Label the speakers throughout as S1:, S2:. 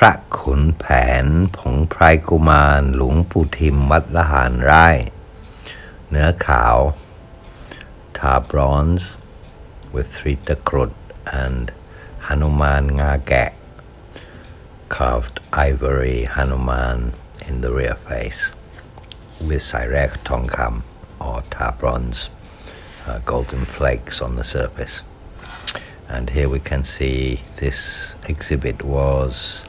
S1: Pra Khun Phaen Pong Prai Kumarn Luang Phu Tim Wat Laharn Rai เนื้อขาว tar bronze with 3 Takrut and Hanuman nga gek carved ivory Hanuman in the rear face with Sairek Tongkam or tar bronze golden flakes on the surface. And here we can see this exhibit was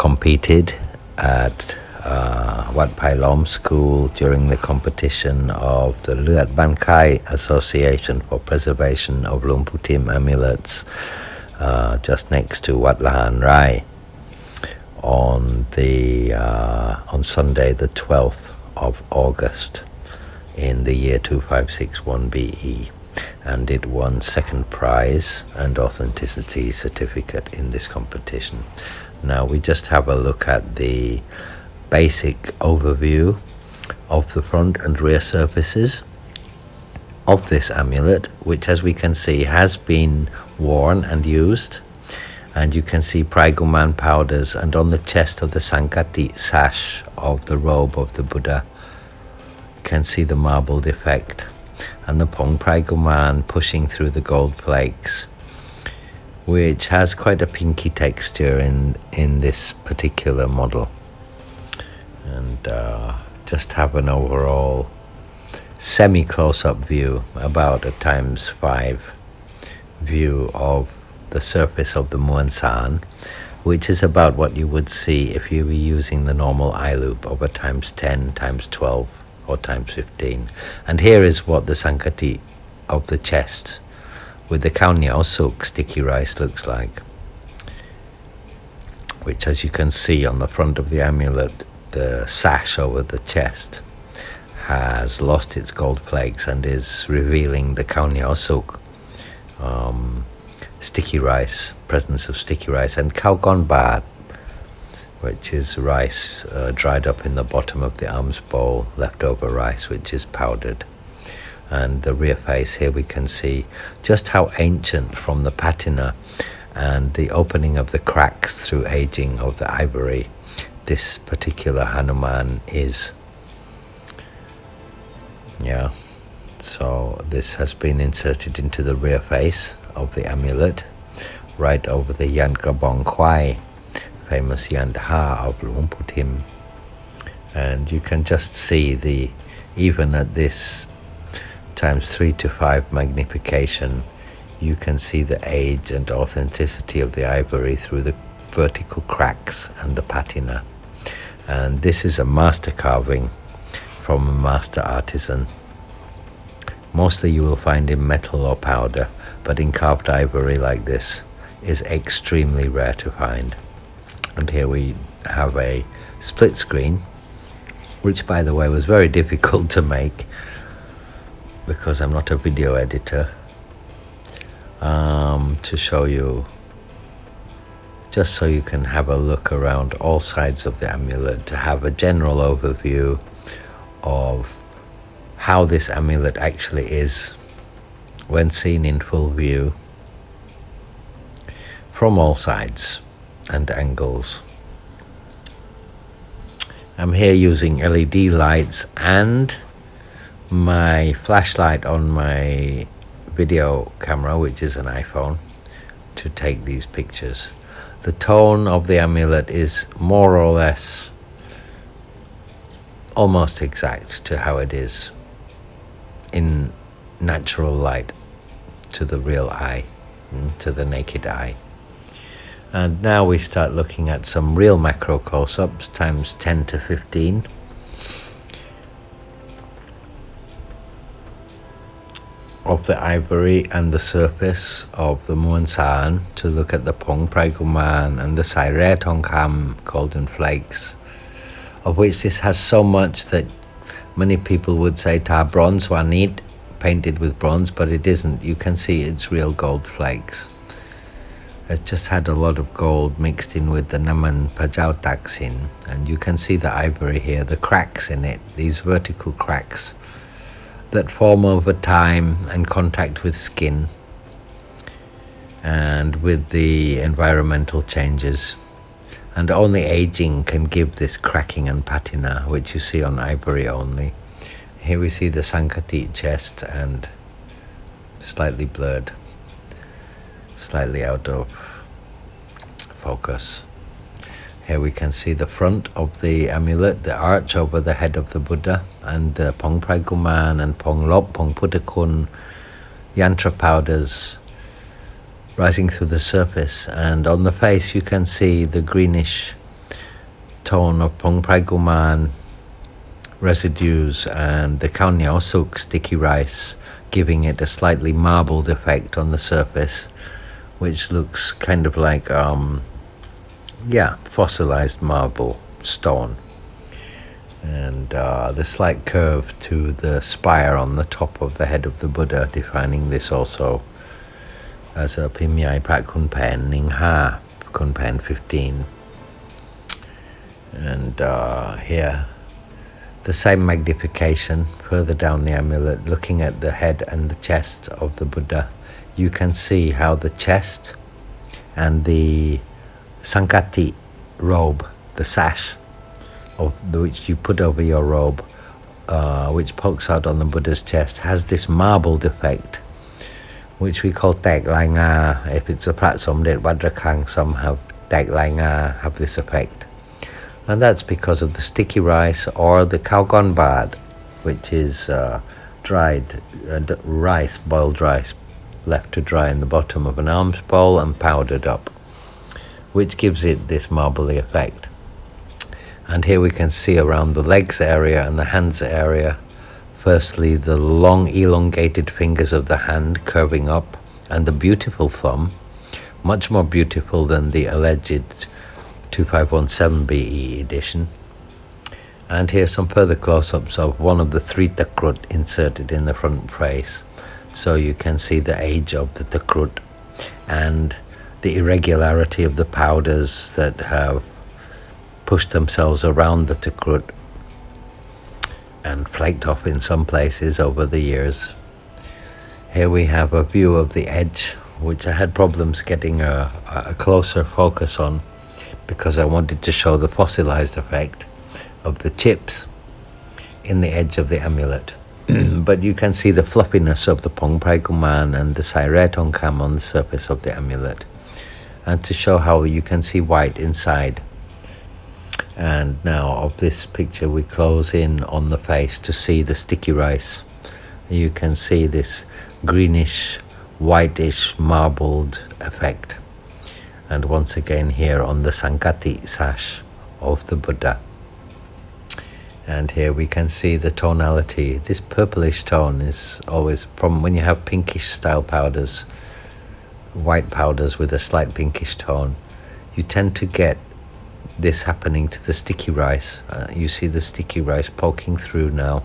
S1: competed at Wat Lom School during the competition of the Luat Ban Khai Association for Preservation of Luang Phu Tim amulets just next to Wat Laharn Rai on Sunday the 12th of August in the year 2561 BE, and it won second prize and authenticity certificate in this competition. Now we just have a look at the basic overview of the front and rear surfaces of this amulet, which as we can see has been worn and used, and you can see Prai Kumarn powders, and on the chest of the Sankati sash of the robe of the Buddha you can see the marbled effect, and the Pong Prai Kumarn pushing through the gold flakes, which has quite a pinky texture in this particular model. And just have an overall semi-close-up view, about a ×5 view of the surface of the Muan San, which is about what you would see if you were using the normal eye loop of a ×10, ×12 or ×15. And here is what the Sankati of the chest with the Khao Niao Suk sticky rice looks like, which as you can see on the front of the amulet, the sash over the chest has lost its gold flakes and is revealing the Khao Niao Suk, sticky rice, presence of sticky rice, and Khao Gon Bat, which is rice dried up in the bottom of the alms bowl, leftover rice which is powdered. And the rear face, here we can see just how ancient from the patina and the opening of the cracks through aging of the ivory this particular Hanuman is. Yeah, so this has been inserted into the rear face of the amulet, right over the Yan Krabong Khwai, famous Yandha of Luang Phu Tim. And you can just see even at this ×3 to 5 magnification, you can see the age and authenticity of the ivory through the vertical cracks and the patina. And this is a master carving from a master artisan. Mostly you will find in metal or powder, but in carved ivory like this is extremely rare to find. And here we have a split screen, which by the way was very difficult to make because I'm not a video editor, to show you, just so you can have a look around all sides of the amulet, to have a general overview of how this amulet actually is when seen in full view from all sides and angles. I'm here using LED lights and my flashlight on my video camera, which is an iPhone, to take these pictures. The tone of the amulet is more or less almost exact to how it is in natural light to the real eye, to the naked eye. And now we start looking at some real macro close-ups ×10 to 15. Of the ivory and the surface of the Muan San, to look at the Pong Prai Kumarn and the Saire Tongkam golden flakes, of which this has so much that many people would say tar bronze wanit, painted with bronze, but it isn't. You can see it's real gold flakes. It's just had a lot of gold mixed in with the Naman Pajau Taksin, and you can see the ivory here, the cracks in it, these vertical cracks that form over time and contact with skin and with the environmental changes And only aging can give this cracking and patina, which you see on ivory only. Here we see the Sankati chest and slightly blurred, slightly out of focus. Here we can see the front of the amulet, the arch over the head of the Buddha, and the Pong Prai Kumarn and Pong Lop, Pong Putakun, yantra powders rising through the surface. And on the face you can see the greenish tone of Pong Prai Kumarn residues and the Khao Niao Suk sticky rice, giving it a slightly marbled effect on the surface, which looks kind of like fossilized marble stone. And the slight curve to the spire on the top of the head of the Buddha, defining this also as a Pimyai Pra Khun Phaen Ning Ha, Khun Phaen 15. And here, the same magnification further down the amulet, looking at the head and the chest of the Buddha. You can see how the chest and the Sankati robe, the sash of which you put over your robe, which pokes out on the Buddha's chest, has this marbled effect, which we call Tek Lai Nga. If it's a Prat Somdet Wat Rakang, some have Tek Lai Nga, have this effect. And that's because of the sticky rice or the Khao Gon Bad, which is dried rice, boiled rice, left to dry in the bottom of an alms bowl and powdered up, which gives it this marbly effect. And here we can see around the legs area and the hands area, firstly the long elongated fingers of the hand curving up, and the beautiful thumb, much more beautiful than the alleged 2517 BE edition. And here's some further close-ups of one of the 3 Takrut inserted in the front face, so you can see the age of the Takrut and the irregularity of the powders that have pushed themselves around the Takrut and flaked off in some places over the years. Here we have a view of the edge, which I had problems getting a closer focus on because I wanted to show the fossilized effect of the chips in the edge of the amulet. But you can see the fluffiness of the Pong Prai Kumarn and the Saire Tongkam on the surface of the amulet, and to show how you can see white inside. And now of this picture we close in on the face to see the sticky rice. You can see this greenish, whitish, marbled effect. And once again here on the Sankati sash of the Buddha. And here we can see the tonality. This purplish tone is always from when you have pinkish style powders, white powders with a slight pinkish tone, you tend to get this happening to the sticky rice. You see the sticky rice poking through now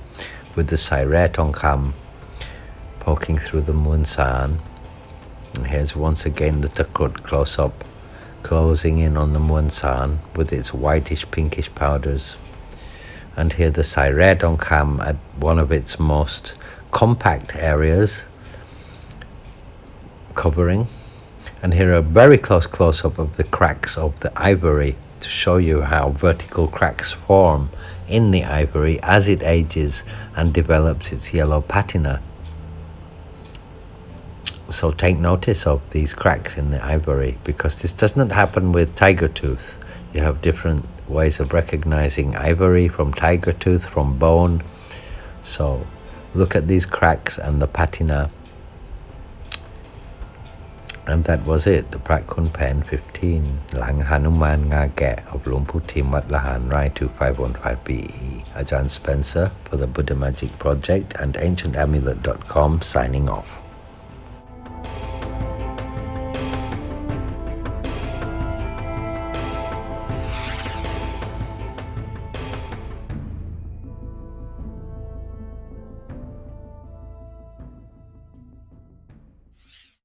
S1: with the Saire Tongkam poking through the Muon San. And here's once again the Takrut close up, closing in on the Muon San with its whitish pinkish powders. And here the Saire Tongkam at one of its most compact areas covering. And here a very close close-up of the cracks of the ivory to show you how vertical cracks form in the ivory as it ages and develops its yellow patina. So take notice of these cracks in the ivory, because this does not happen with tiger tooth. You have different ways of recognizing ivory from tiger tooth, from bone. So look at these cracks and the patina. And that was it, the Pra Khun Phaen 15, Lang Hanuman Nga Ge of Luang Phu Tim Wat Laharn Rai 2515 BE. Ajahn Spencer for the Buddha Magic Project and AncientAmulet.com signing off.